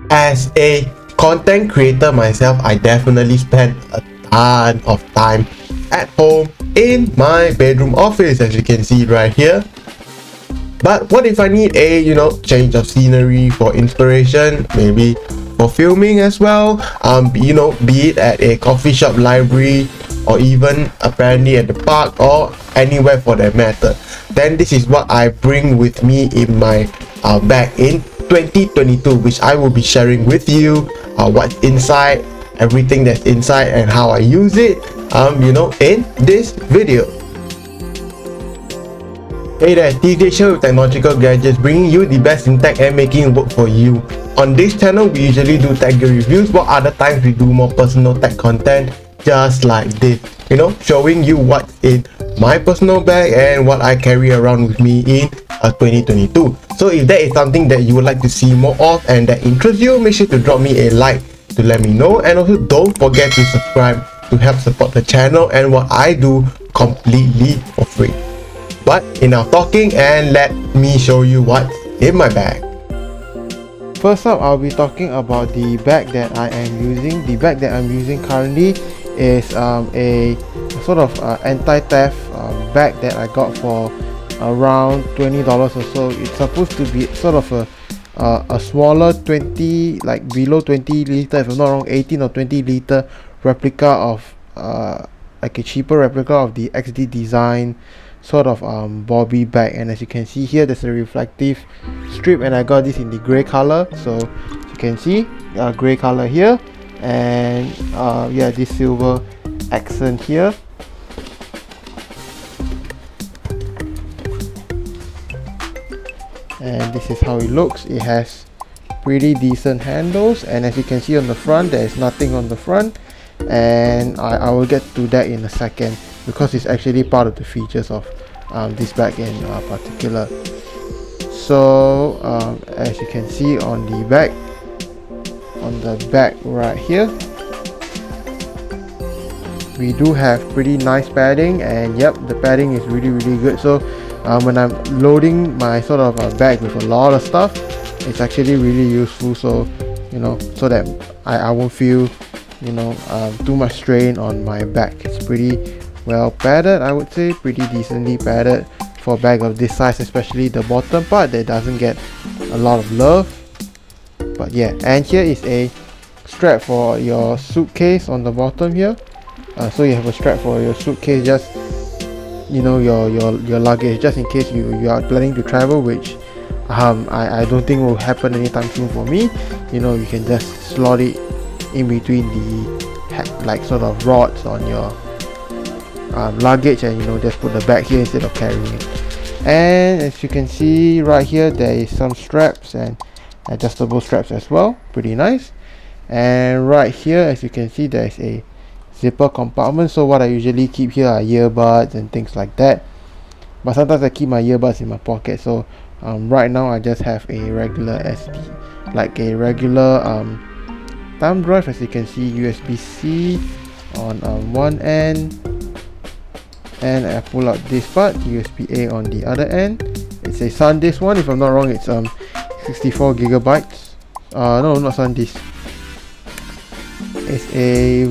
As a content creator myself, I definitely spend a ton of time at home in my bedroom office, as you can see right here. But what if I need a change of scenery for inspiration, maybe for filming as well, be it at a coffee shop, library, or even apparently at the park, or anywhere for that matter, then this is what I bring with me in my bag in 2022, which I will be sharing with you what's inside, everything that's inside, and how I use it in this video. Hey there, TJ here with Technological Gadgets, bringing you the best in tech and making it work for you. On this channel, we usually do tech reviews, but other times we do more personal tech content just like this. Showing you what's in my personal bag and what I carry around with me in 2022. So if that is something that you would like to see more of and that interests you, make sure to drop me a like to let me know, and also don't forget to subscribe to help support the channel and what I do completely for free. But enough talking, and let me show you what's in my bag. First up, I'll be talking about the bag that I am using. The bag that I'm using currently is a sort of anti-theft bag that I got for around $20 or so. It's supposed to be sort of a smaller 20, like below 20 liter, if I'm not wrong, 18 or 20 liter replica of like a cheaper replica of the XD design sort of bobby bag. And as you can see here, there's a reflective strip, and I got this in the gray color. So you can see gray color here, and yeah, this silver accent here. And this is how it looks. It has pretty decent handles, and as you can see on the front, there is nothing on the front, and I will get to that in a second, because it's actually part of the features of this bag in particular. So as you can see on the back right here, we do have pretty nice padding, and yep, the padding is really good. So when I'm loading my sort of bag with a lot of stuff, it's actually really useful, so so that I won't feel too much strain on my back. It's pretty well padded, I would say, pretty decently padded for a bag of this size, especially the bottom part that doesn't get a lot of love. But yeah, and here is a strap for your suitcase on the bottom here. So you have a strap for your suitcase, just your luggage, just in case you are planning to travel, which I don't think will happen anytime soon for me. You can just slot it in between the like sort of rods on your luggage, and just put the bag here instead of carrying it. And as you can see right here, there is some straps and adjustable straps as well, pretty nice. And right here, as you can see, there is a zipper compartment. So what I usually keep here are earbuds and things like that, but sometimes I keep my earbuds in my pocket. So right now I just have a regular SD, like a regular thumb drive. As you can see, USB-C on one end, and I pull out this part, USB-A on the other end. It's a SanDisk one, if I'm not wrong. It's 64 gigabytes. No, not SanDisk. It's a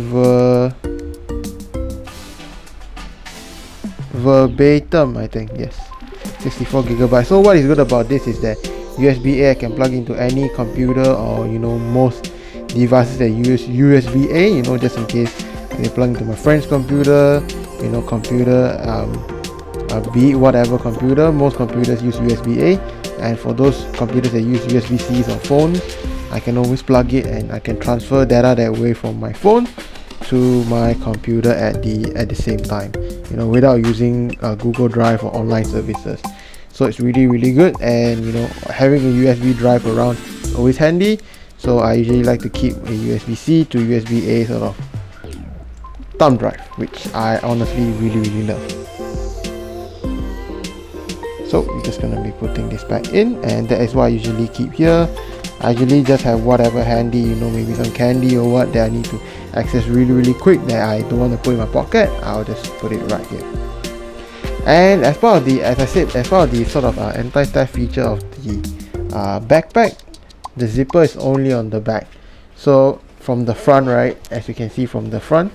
verbatim, I think. Yes, 64 gigabytes. So what is good about this is that USB-A I can plug into any computer, or most devices that use USB-A, just in case they plug into my friend's computer, be it whatever computer. Most computers use USB-A, and for those computers that use USB-Cs or phones, I can always plug it, and I can transfer data that way from my phone to my computer at the same time, without using Google Drive or online services. So it's really good, and having a USB drive around is always handy. So I usually like to keep a USB-C to USB-A sort of thumb drive, which I honestly really love. So we're just gonna be putting this back in, and that is what I usually keep here. I usually just have whatever handy, maybe some candy or what that I need to access really quick that I don't want to put in my pocket. I'll just put it right here. And as part of the, sort of anti-theft feature of the backpack, the zipper is only on the back. So from the front, right, as you can see from the front,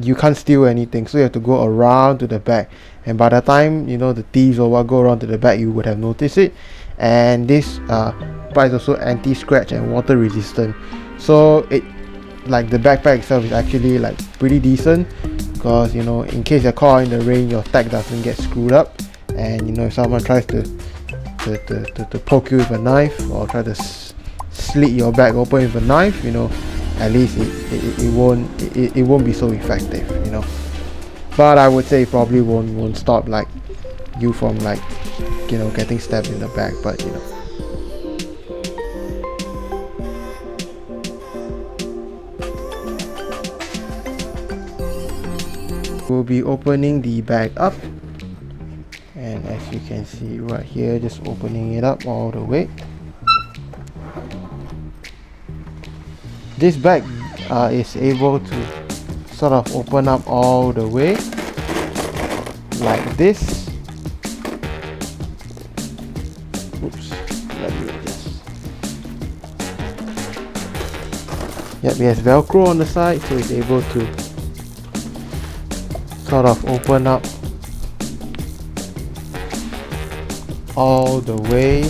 you can't steal anything, so you have to go around to the back, and by the time you know the thieves or what go around to the back, you would have noticed it. And this part is also anti-scratch and water resistant, so it, like the backpack itself is actually like pretty decent, because you know, in case you're caught in the rain, your tag doesn't get screwed up, and you know, if someone tries to poke you with a knife or try to slit your bag open with a knife, you know, at least it won't be so effective, you know. But I would say it probably won't stop like you from, like, you know, getting stabbed in the back, but you know. We'll be opening the bag up, and as you can see right here, just opening it up all the way. This bag is able to sort of open up all the way like this. Oops, let me just. Yep, it has Velcro on the side, so it's able to sort of open up all the way.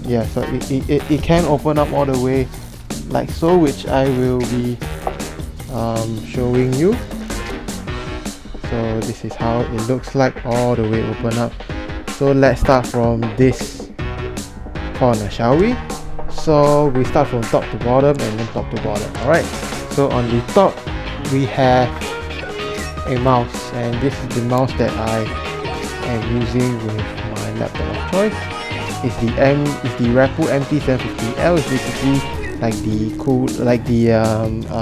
Yeah, so it can open up all the way like so, which I will be showing you. So this is how it looks like all the way open up. So let's start from this corner, shall we? So we start from top to bottom and then top to bottom. Alright, so on the top we have a mouse, and this is the mouse that I am using with my laptop of choice. It's the Rapu MT750L. It's basically like the cool, like the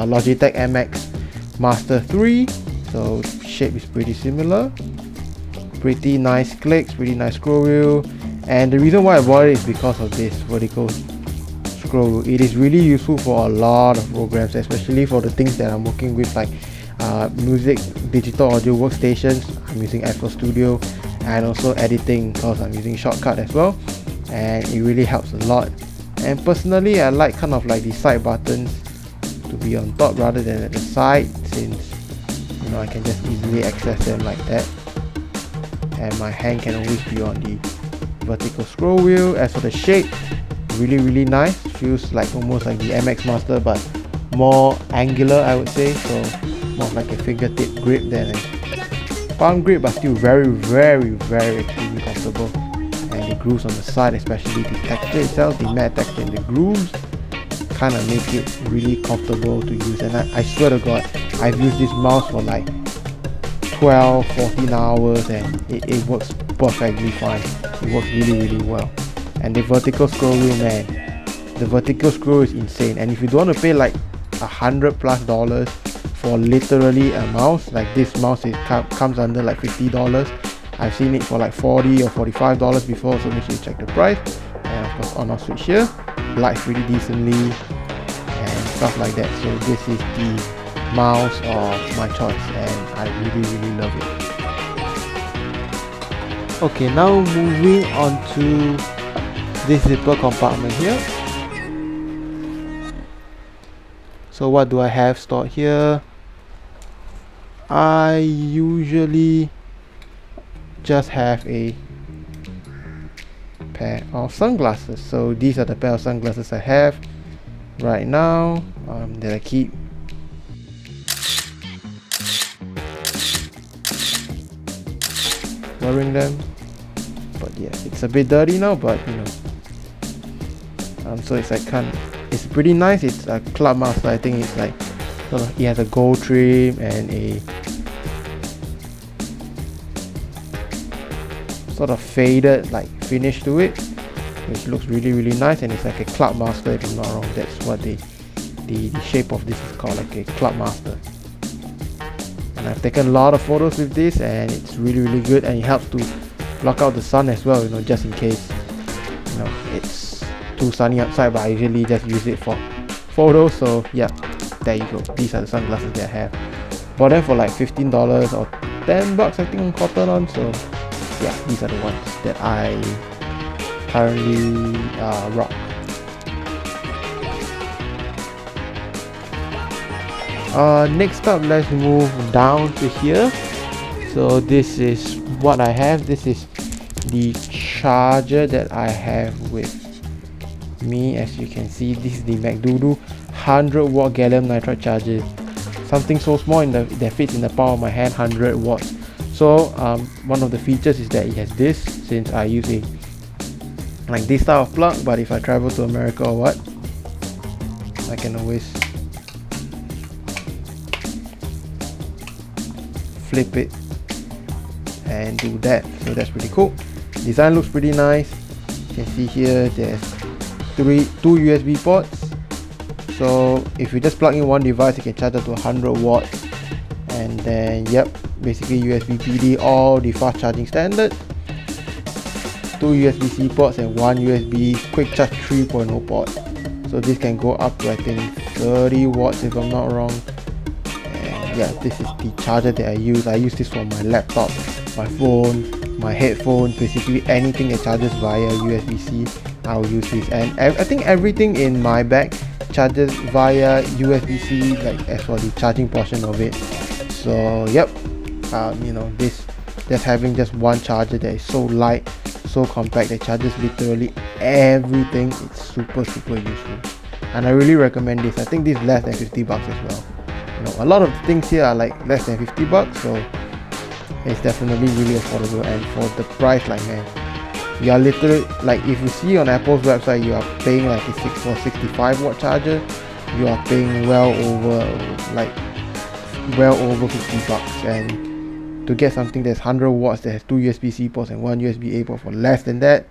Logitech MX Master 3. So shape is pretty similar. Pretty nice clicks, pretty nice scroll wheel. And the reason why I bought it is because of this vertical scroll wheel. It is really useful for a lot of programs, especially for the things that I'm working with, like music, digital audio workstations. I'm using FL Studio, and also editing because I'm using Shortcut as well, and it really helps a lot. And personally, I like kind of like the side buttons to be on top rather than at the side, since you know I can just easily access them like that, and my hand can always be on the vertical scroll wheel. As for the shape, really nice. Feels like almost like the MX Master, but more angular, I would say. So more like a fingertip grip than a palm grip, but still very extremely comfortable. And the grooves on the side, especially the texture itself, the matte texture and the grooves, kind of make it really comfortable to use. And I swear to God, I've used this mouse for like 12-14 hours, and it works perfectly fine. It works really well. And the vertical scroll wheel, man, the vertical scroll is insane. And if you don't want to pay like $100+ for literally a mouse, like this mouse, it comes under like $50. I've seen it for like $40 or $45 before, so make sure you check the price. And of course, on our switch here, lights really decently and stuff like that. So this is the mouse of my choice, and I really love it. Okay, now moving on to this zipper compartment here. So what do I have stored here? I usually just have a pair of sunglasses. So these are the pair of sunglasses I have right now, that I keep wearing them. But yeah, it's a bit dirty now, but you know, so it's like it's pretty nice. It's a club master. I think it's like sort of, it has a gold trim and a sort of faded like finish to it, which looks really nice. And it's like a club master, if I'm not wrong. That's what the shape of this is called, like a club master. And I've taken a lot of photos with this, and it's really good, and it helps to block out the sun as well, you know, just in case you know it's too sunny outside. But I usually just use it for photos. So yeah, there you go. These are the sunglasses that I have. Bought them for like $15 or $10 I think on Cotton On. So yeah, these are the ones that I currently rock. Next up, let's move down to here. So this is what I have. This is the charger that I have with me. As you can see, this is the McDoodoo 100-watt gallium nitride charger. Something so small that fits in the palm of my hand, 100 watts. So one of the features is that it has this, since I use a like this style of plug. But if I travel to America or what, I can always flip it and do that. So that's pretty cool. Design looks pretty nice. You can see here there's two USB ports. So if you just plug in one device, you can charge up to 100 watts. And then yep, basically USB PD, all the fast charging standard. 2 USB-C ports and 1 USB quick charge 3.0 port. So this can go up to I think 30 watts if I'm not wrong. And yeah, this is the charger that I use. I use this for my laptop, my phone, my headphones, basically anything that charges via USB-C, I'll use this. And I think everything in my bag charges via USB-C, like as for the charging portion of it. So yep, you know, this just having just one charger that is so light, so compact, that charges literally everything. It's super useful, and I really recommend this. I think this is less than $50 as well. You know, a lot of the things here are like less than $50, so it's definitely really affordable. And for the price, like man, you are literally, like if you see on Apple's website, you are paying like a 65-watt charger, you are paying well over $50. And to get something that's 100 watts that has 2 USB-C ports and 1 USB-A port for less than that,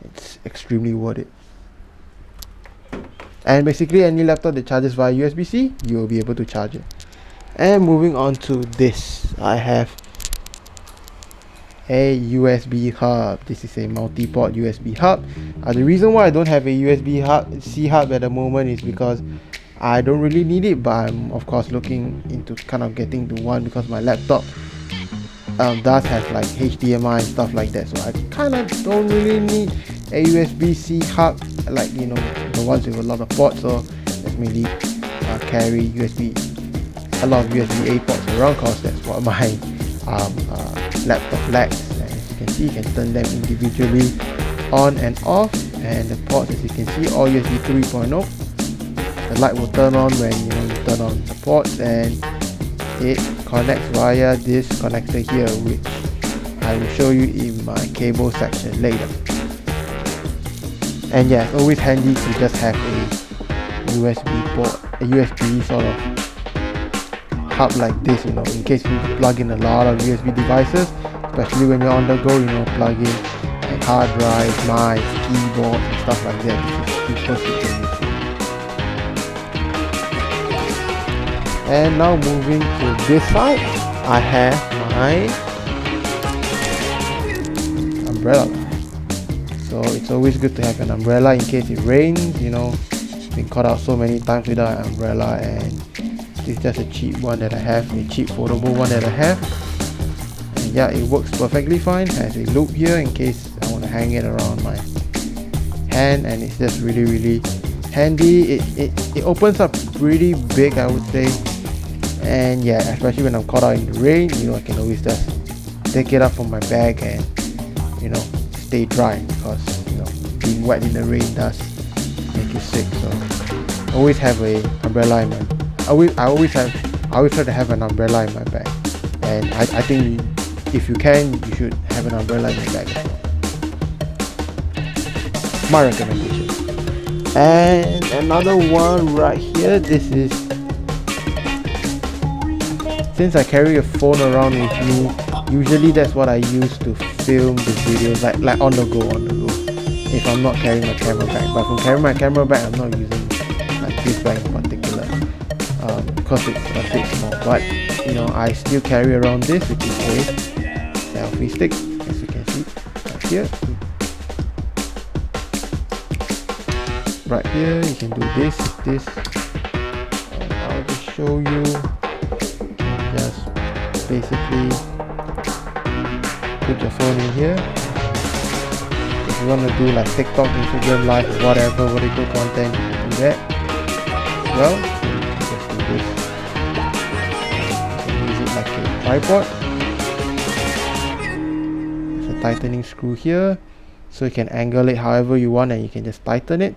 it's extremely worth it. And basically any laptop that charges via USB-C, you will be able to charge it. And moving on to this, I have a USB hub. This is a multi-port USB hub. The reason why I don't have a USB-C hub at the moment is because I don't really need it, but I'm of course looking into kind of getting to one, because my laptop does have like HDMI and stuff like that. So I kind of don't really need a USB-C hub, like, you know, the ones with a lot of ports. So let's mainly carry a lot of USB-A ports around, because that's what my laptop lacks. And as you can see, you can turn them individually on and off, and the ports, as you can see, all USB 3.0. The light will turn on when you turn on the ports, and it connects via this connector here, which I will show you in my cable section later. And yeah, it's always handy to just have a USB port, a USB sort of hub like this, you know, in case you plug in a lot of USB devices, especially when you're on the go, you know, plug in like hard drives, mice, keyboards and stuff like that. This is super useful. And now moving to this side, I have my umbrella. So it's always good to have an umbrella in case it rains, you know. Been caught out so many times without an umbrella, and this is just a cheap one that I have, a cheap foldable one that I have. And yeah, it works perfectly fine. Has a loop here in case I want to hang it around my hand, and it's just really handy. It opens up pretty big, I would say. And yeah, especially when I'm caught out in the rain, you know, I can always just take it up from my bag and, you know, stay dry, because, you know, being wet in the rain does make you sick. So always have a umbrella in my I always try to have an umbrella in my bag. And I think if you can, you should have an umbrella in your bag as well. My recommendation. And another one right here, this is, since I carry a phone around with me, usually that's what I use to film the videos, like on the go, if I'm not carrying my camera bag. But if I'm carrying my camera bag, I'm not using like this bag in particular, because it's a bit small. But you know, I still carry around this, which is a selfie stick, as you can see right here. Right here, you can do this. And I'll just show you. Just basically put your phone in here. If you want to do like TikTok, Instagram live, or whatever vertical content, you can do that. Well, just do this. You can use it like a tripod. There's a tightening screw here, so you can angle it however you want, and you can just tighten it,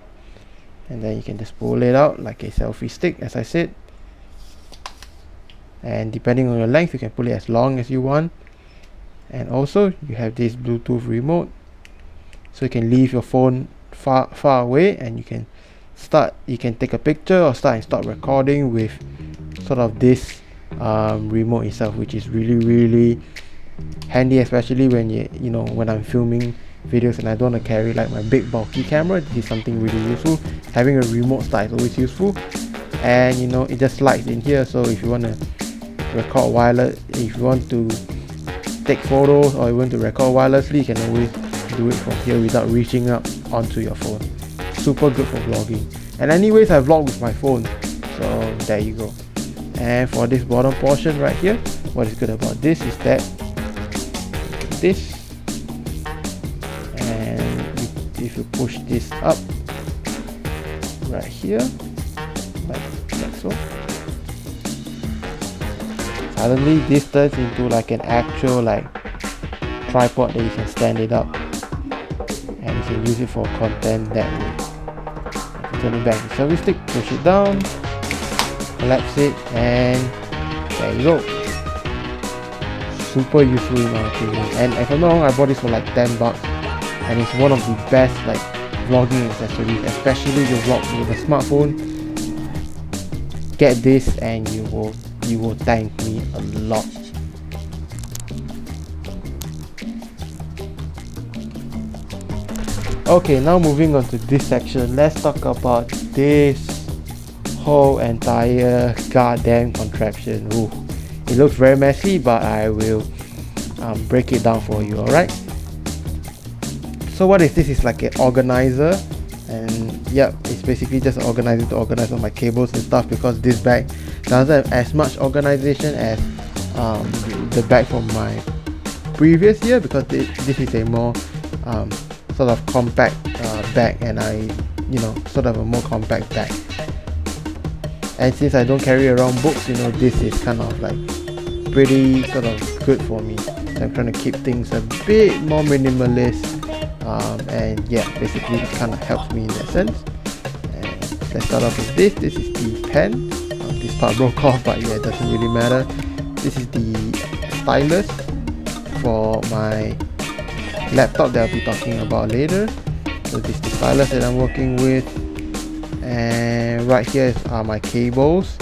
and then you can just pull it out like a selfie stick, as I said. And depending on your length, you can pull it as long as you want. And also you have this Bluetooth remote, so you can leave your phone far away, and you can take a picture or start and stop recording with sort of this remote itself, which is really handy, especially when when I'm filming videos and I don't want to carry like my big bulky camera. This is something really useful. Having a remote start is always useful, and it just slides in here, so if you want to record wireless, if you want to take photos or you want to record wirelessly, you can always do it from here without reaching up onto your phone. Super good for vlogging. And anyways, I vlog with my phone, so there you go. And for this bottom portion right here, what is good about this is that this, and if you push this up right here like so, suddenly this turns into like an actual like tripod that you can stand it up, and you can use it for content that way. Turn it back to selfie stick, push it down, collapse it, and there you go. Super useful in my opinion. And if I'm not wrong, I bought this for like 10 bucks, and it's one of the best like vlogging accessories, especially if you vlog with a smartphone. Get this and you will thank me a lot. Okay, now moving on to this section, let's talk about this whole entire goddamn contraption. Ooh, it looks very messy, but I will break it down for you, alright? So what is this? It's like an organizer, and yep, it's basically just an organizer to organize all my cables and stuff, because this bag doesn't have as much organization as the bag from my previous year, because this is a more sort of compact bag, and sort of a more compact bag. And since I don't carry around books, this is kind of like pretty sort of good for me. So I'm trying to keep things a bit more minimalist, and yeah, basically it kind of helps me in that sense. And let's start off with this. This is the pen. This part broke off, but yeah, it doesn't really matter. This is the stylus for my laptop that I'll be talking about later. So this is the stylus that I'm working with, and right here are my cables.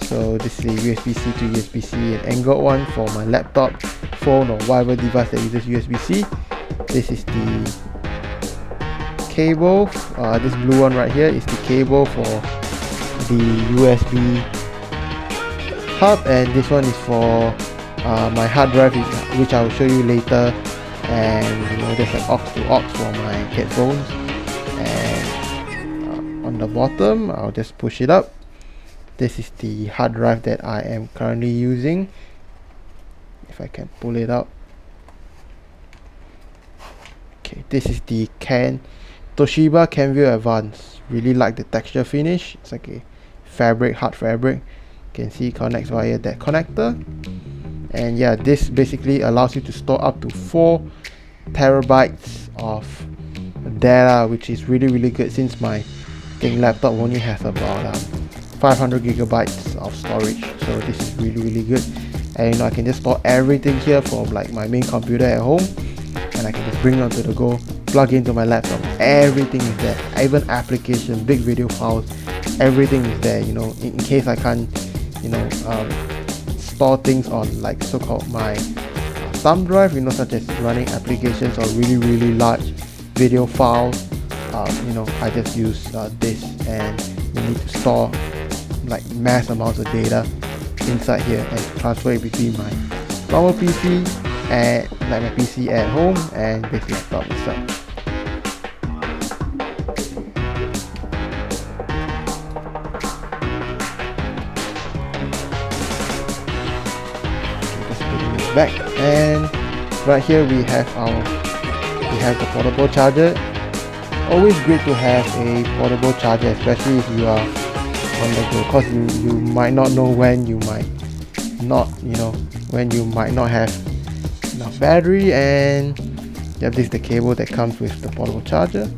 So this is a USB-C to USB-C, and angled one for my laptop, phone, or whatever device that uses USB-C. This is the cable. This blue one right here is the cable for the USB hub, and this one is for my hard drive, which I will show you later. And there's an aux to aux for my headphones, and on the bottom I'll just push it up. This is the hard drive that I am currently using. If I can pull it out. Okay, this is the Toshiba Kenvue Advance. Really like the texture finish. It's like a hard fabric. You can see it connects via that connector. And yeah, this basically allows you to store up to 4 terabytes of data, which is really good, since my laptop only has about 500 gigabytes of storage. So this is really good, and I can just store everything here from like my main computer at home, and I can just bring it onto the go, plug into my laptop. Everything is there, even application, big video files, everything is there. In case I can't store things on like so-called my thumb drive, such as running applications or really large video files. I just use this, and you need to store like mass amounts of data inside here and transfer it between my normal PC and like my PC at home and this laptop itself. Back, and Right here we have the portable charger. Always great to have a portable charger, especially if you are on the go, because you might not know when you might not have enough battery. And yeah, this is the cable that comes with the portable charger.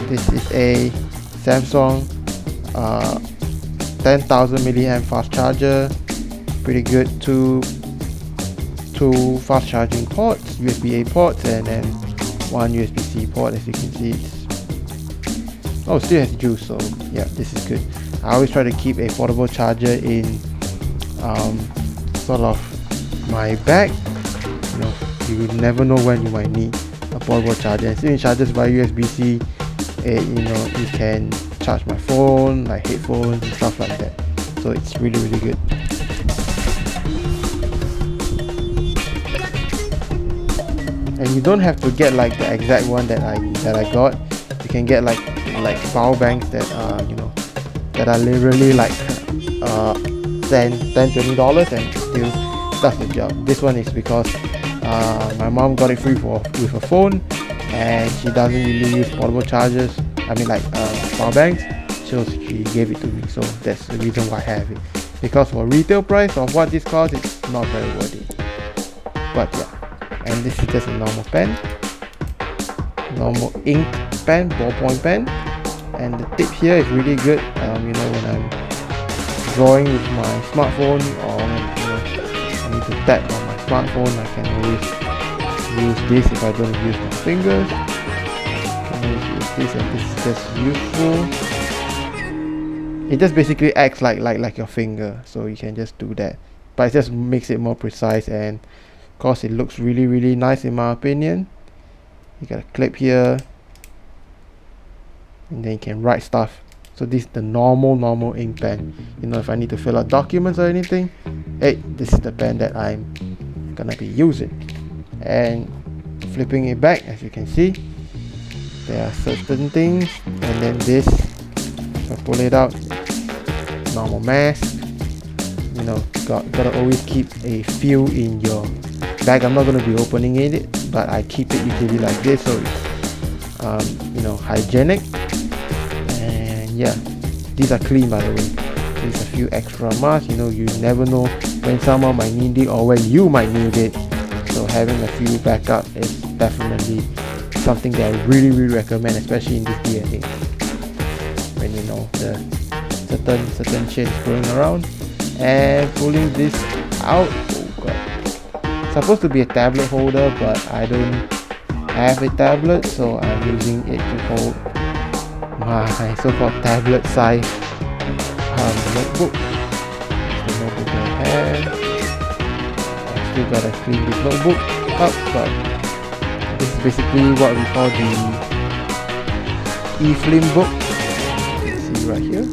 This is a Samsung 10,000 milliamp fast charger. Pretty good. Two fast charging ports, USB-A ports, and then one USB-C port. As you can see, it still has juice, so yeah, this is good. I always try to keep a portable charger in sort of my bag. You never know when you might need a portable charger. And since it charges via USB-C, you can charge my phone, like headphones and stuff like that. So it's really, really good. And you don't have to get like the exact one that I got. You can get like power banks that are literally like $10-$20 and still does the job. This one is because my mom got it free with her phone, and she doesn't really use portable chargers. I mean like power banks. So she gave it to me. So that's the reason why I have it. Because for retail price of what this costs, it's not very worth it. But yeah. And this is just a normal pen, normal ink pen, ballpoint pen. And the tip here is really good. When I'm drawing with my smartphone, or I need to tap on my smartphone, I can always use this. If I don't use my fingers, I can always use this, and this is just useful. It just basically acts like your finger, so you can just do that. But it just makes it more precise, and of course it looks really, really nice in my opinion. You got a clip here, and then you can write stuff. So this is the normal ink pen. If I need to fill out documents or anything, this is the pen that I'm gonna be using. And flipping it back, as you can see, there are certain things. And then this, if I pull it out, normal mask. Gotta always keep a few in your bag. I'm not gonna be opening it, but I keep it usually like this, so it's hygienic. And yeah, these are clean, by the way. There's a few extra masks. You never know when someone might need it or when you might need it. So having a few backup is definitely something that I really, really recommend, especially in this day and age, when the certain shit is going around. And pulling this out, oh god, it's supposed to be a tablet holder, but I don't have a tablet, so I'm using it to hold my so-called tablet size notebook. It's the notebook I have. I still gotta clean this notebook up, but this is basically what we call the e-film book. You can see right here,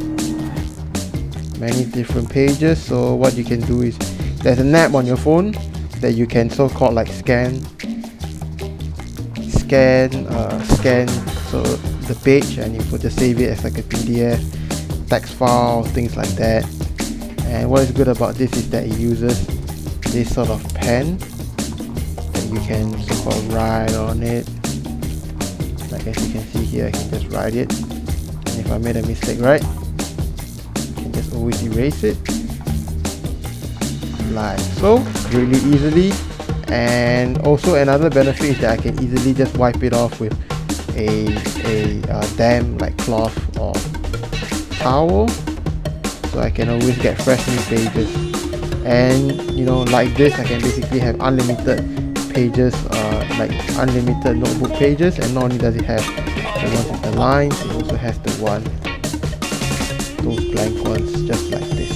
many different pages. So what you can do is, there's an app on your phone that you can so-called like scan so the page, and you could just save it as like a PDF, text file, things like that. And what is good about this is that it uses this sort of pen that you can so-called write on it. Like as you can see here, I can just write it, and if I made a mistake, right, I can just always erase it like so, really easily. And also another benefit is that I can easily just wipe it off with a damp like cloth or towel, so I can always get fresh new pages. And like this, I can basically have unlimited pages, like unlimited notebook pages. And not only does it have the ones with the lines, it also has the one, those blank ones, just like this.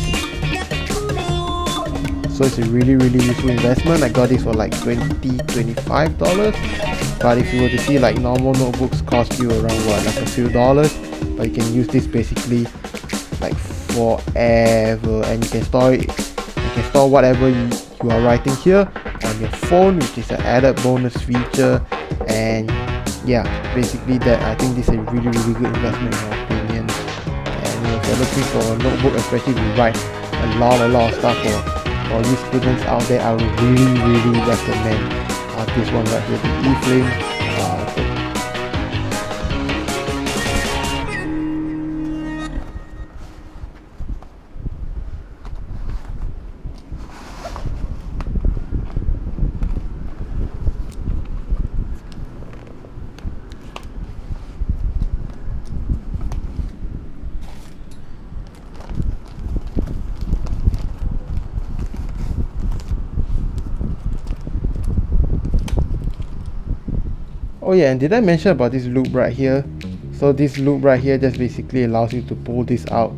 So it's a really, really useful investment. I got this for like $20-$25, but if you were to see, like normal notebooks cost you around like a few dollars, but you can use this basically like forever, and you can store it. You can store whatever you are writing here on your phone, which is an added bonus feature. And yeah, basically that, I think this is a really, really good investment in my opinion. And if you're looking for a notebook, especially if you write a lot of stuff for for you students out there, I would really recommend this one right here, the E-Flame. Oh yeah, and did I mention about this loop right here? So this loop right here just basically allows you to pull this out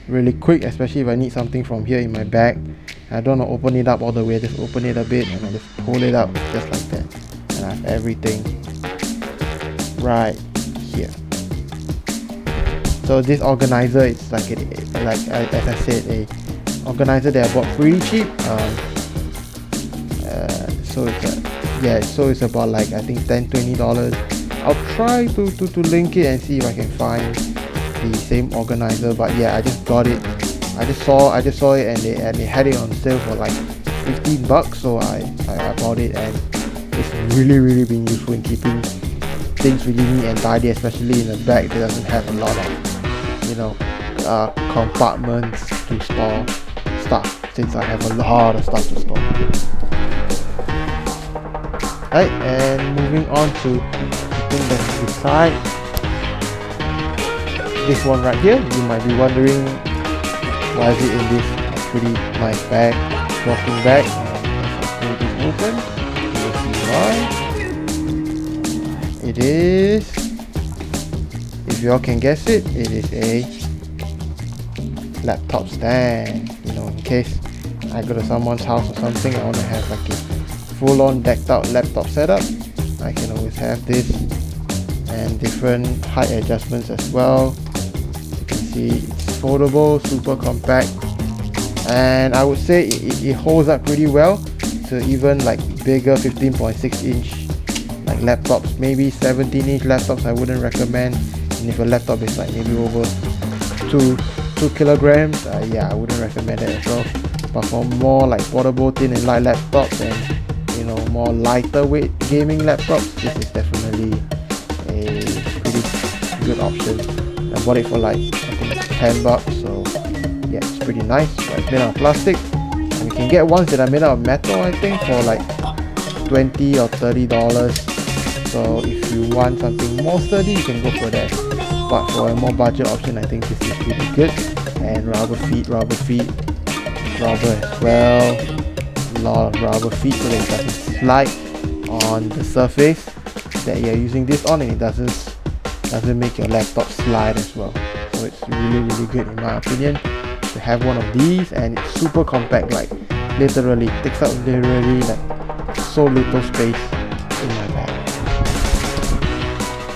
really quick, especially if I need something from here in my bag. I don't want to open it up all the way, just open it a bit and I just pull it out just like that. And I have everything right here. So this organizer, it's like as I said, a organizer that I bought pretty cheap. So it's about like I think $10-20. I'll try to link it and see if I can find the same organizer. But yeah, I just got it. I just saw it and they had it on sale for like $15. So I bought it, and it's really been useful in keeping things really neat and tidy, especially in a bag that doesn't have a lot of compartments to store stuff, since I have a lot of stuff to store. Right, and moving on to the thing that's beside this one right here. You might be wondering why is it in this pretty nice bag, walking bag. Let's pull this open. You'll see why. It is, if you all can guess it, it is a laptop stand. In case I go to someone's house or something, I want to have like a full-on decked out laptop setup. I can always have this, and different height adjustments as well. You can see it's foldable, super compact, and I would say it holds up pretty well to even like bigger 15.6 inch like laptops. Maybe 17-inch laptops I wouldn't recommend, and if a laptop is like maybe over 2 kilograms, yeah, I wouldn't recommend it as well. But for more like portable, thin and light laptops, and more lighter weight gaming laptops, this is definitely a pretty good option. I bought it for like I think $10, so yeah, it's pretty nice. But it's made out of plastic, and you can get ones that are made out of metal, I think, for like $20 or $30. So if you want something more sturdy, you can go for that. But for a more budget option, I think this is pretty good. And rubber feet as well. A lot of rubber feet so that it doesn't slide on the surface that you're using this on, and it doesn't make your laptop slide as well. So it's really good in my opinion to have one of these, and it's super compact, like literally takes up literally like so little space in my bag.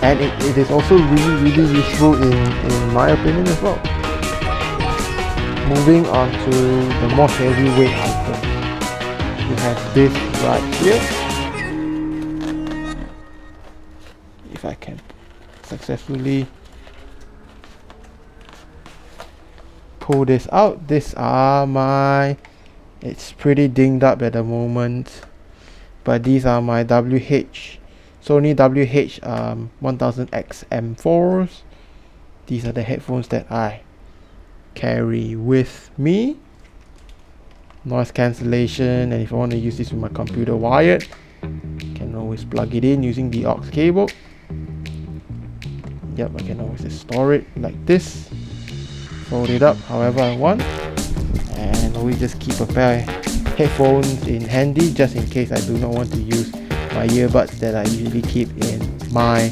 And it is also really useful in my opinion as well. Moving on to the more heavyweight items. We have this right here. If I can successfully pull this out, these are it's pretty dinged up at the moment, but these are my Sony WH-1000X-M4s. These are the headphones that I carry with me. Noise cancellation, and if I want to use this with my computer wired, I can always plug it in using the aux cable. Yep, I can always just store it like this, fold it up however I want, and always just keep a pair of headphones in handy just in case I do not want to use my earbuds that I usually keep in my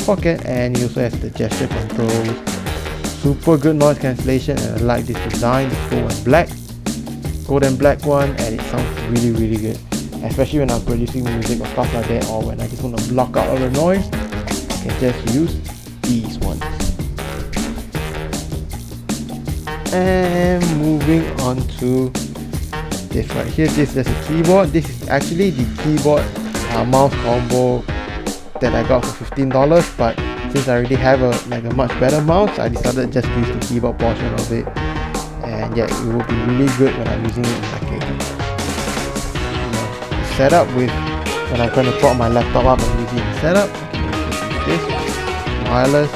pocket. And it also has the gesture controls, super good noise cancellation, and I like this design, the gold and black one, and it sounds really good, especially when I'm producing music or stuff like that, or when I just want to block out all the noise. I can just use these ones. And moving on to this right here, this is a keyboard. This is actually the keyboard mouse combo that I got for $15, but since I already have a much better mouse, I decided just to use the keyboard portion of it. and yeah, it will be really good when I'm using it in package. You know, the setup with when I'm going to prop my laptop up and using the setup, this wireless,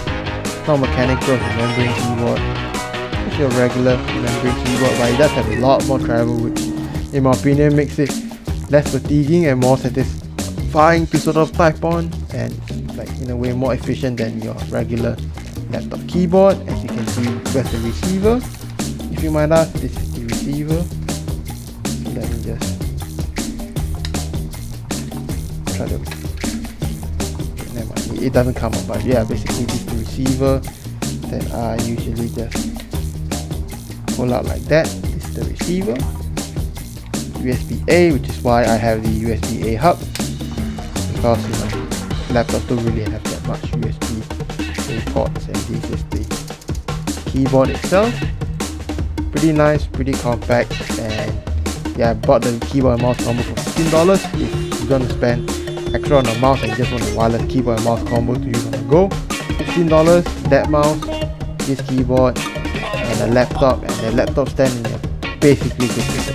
not mechanical, it's a membrane keyboard. It's your regular membrane keyboard, but it does have a lot more travel, which in my opinion makes it less fatiguing and more satisfying to sort of type on, and like in a way more efficient than your regular laptop keyboard. As you can see, that's the receiver. If you might ask, this is the receiver. So let me just try to, never mind, it doesn't come up, but yeah, basically this is the receiver that I usually just pull out like that. This is the receiver. USB-A, which is why I have the USB-A hub, because you know, laptops don't really have that much USB-A ports, and this is the keyboard itself. Pretty nice, pretty compact, and yeah, I bought the keyboard and mouse combo for $15. If you're gonna spend extra on a mouse and just want a wireless keyboard and mouse combo to use on the go, $15, that mouse, this keyboard, and a laptop, and the laptop stand, and you're basically good to go.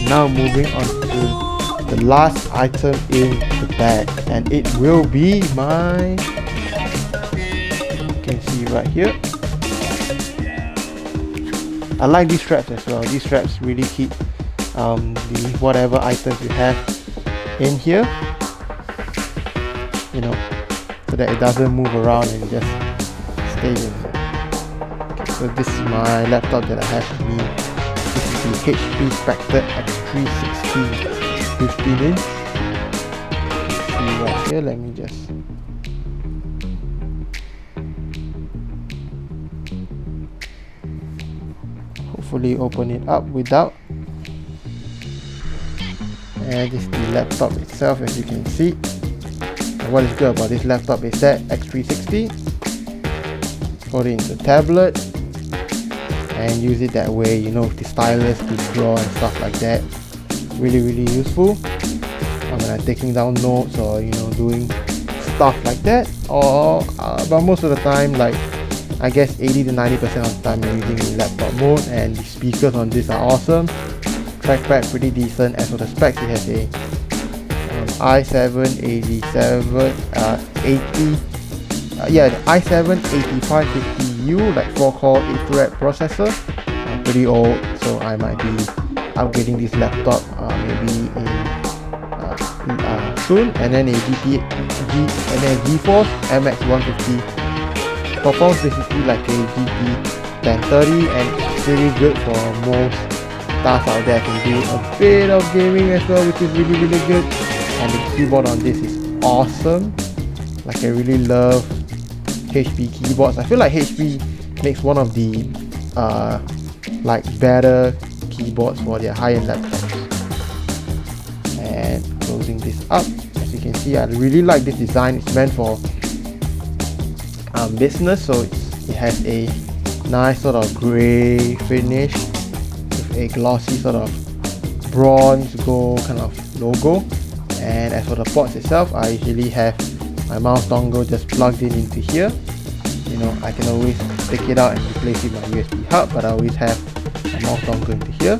Now moving on to the last item in the bag, and it will be my, you can see right here, I like these straps as well. These straps really keep the whatever items you have in here, you know, so that it doesn't move around and just stay in there. Okay, so this is my laptop that I have with me. This is the HP Spectre X360 15-inch. See right here, let me just hopefully open it up without. And this is the laptop itself, as you can see. And what is good about this laptop is that X360, put it into a tablet and use it that way, you know, with the stylus to draw and stuff like that. Really useful when I'm taking down notes, or you know, doing stuff like that, or but most of the time, like I guess 80 to 90% of the time, I'm using laptop mode. And the speakers on this are awesome. Trackpad pretty decent. As for the specs, it has a i7 87 80 yeah, the i7 8550U, like 4-core 8-thread processor. Pretty old, so I might be upgrading this laptop maybe in soon. And then a GeForce MX 150 performs basically like a GT 1030, and it's pretty good for most tasks out there. I can do a bit of gaming as well, which is really good. And the keyboard on this is awesome. Like, I really love HP keyboards. I feel like HP makes one of the like better keyboards for their high-end laptops. And closing this up, as you can see, I really like this design. It's meant for business, so it has a nice sort of grey finish with a glossy sort of bronze gold kind of logo. And as for the ports itself, I usually have my mouse dongle just plugged in into here. You know, I can always take it out and replace it with my USB hub, but I always have my mouse dongle into here.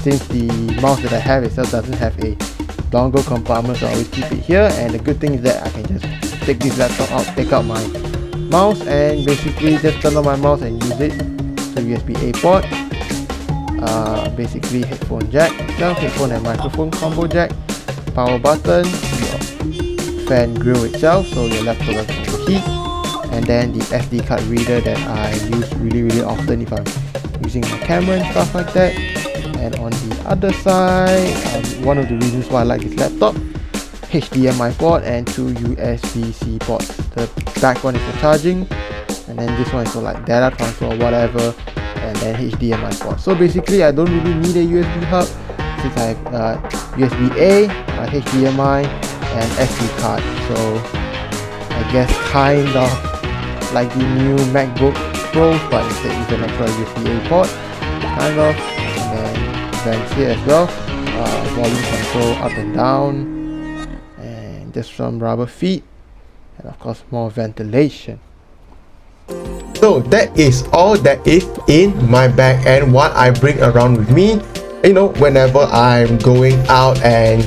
Since the mouse that I have itself doesn't have a dongle compartment, so I always keep it here. And the good thing is that I can just take this laptop out, take out my mouse, and basically just turn on my mouse and use it. So USB-A port, basically headphone jack itself, headphone and microphone combo jack, power button, your fan grill itself, so your laptop doesn't overheat, and then the SD card reader that I use really often if I'm using my camera and stuff like that. And on the other side, one of the reasons why I like this laptop, HDMI port and 2 USB-C ports. The back one is for charging, and then this one is for like data transfer or whatever, and then HDMI port. So basically, I don't really need a USB hub since I have USB-A, HDMI, and SD card. So I guess kind of like the new MacBook Pros, but instead with an extra USB-A port, kind of. And then vents here as well, volume control up and down, and just some rubber feet, and of course more ventilation. So that is all that is in my bag and what I bring around with me, you know, whenever I'm going out and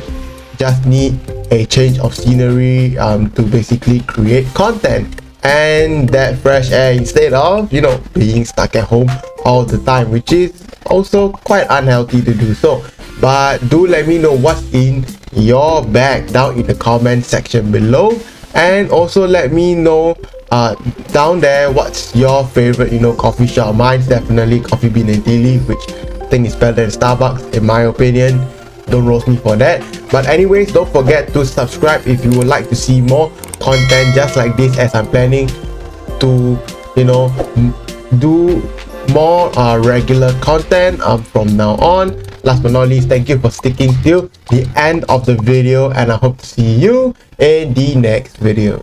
just need a change of scenery to basically create content and that fresh air instead of, you know, being stuck at home all the time, which is also quite unhealthy to do so. But do let me know what's in your bag down in the comment section below, and also let me know down there what's your favorite, you know, coffee shop. Mine's definitely Coffee Bean and Tea Leaf, which I think is better than Starbucks in my opinion. Don't roast me for that. But anyways, don't forget to subscribe if you would like to see more content just like this, as I'm planning to, you know, do more regular content from now on. Last but not least, thank you for sticking till the end of the video, and I hope to see you in the next video.